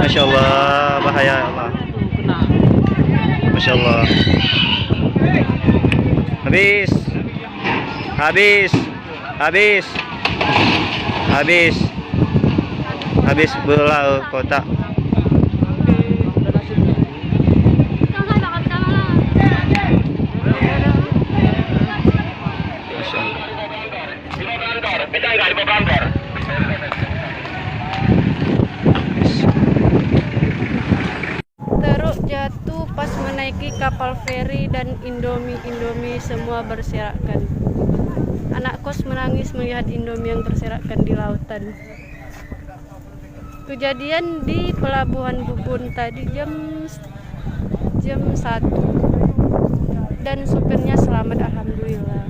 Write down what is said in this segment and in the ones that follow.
Masya Allah, bahaya Allah. Masya Allah. Habis, habis, habis, habis, habis bola kotak. Masya Allah. Teruk jatuh pas menaiki kapal feri dan Indomie semua berserakan. Anak kos menangis melihat Indomie yang berserakan di lautan. Kejadian di Pelabuhan Bubun tadi jam 1 dan supirnya selamat alhamdulillah.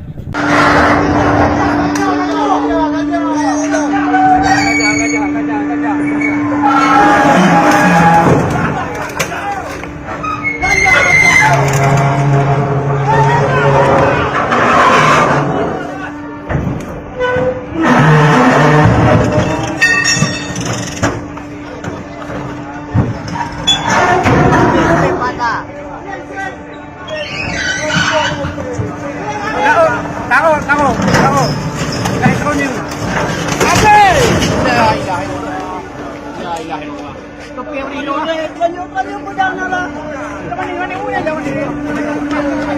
Tahu. Kayak kronim. Abe! La ilaha illallah. La ilaha illallah. Topi yang ini. Kanyo pedang nala. Teman-teman yang punya jauh ini.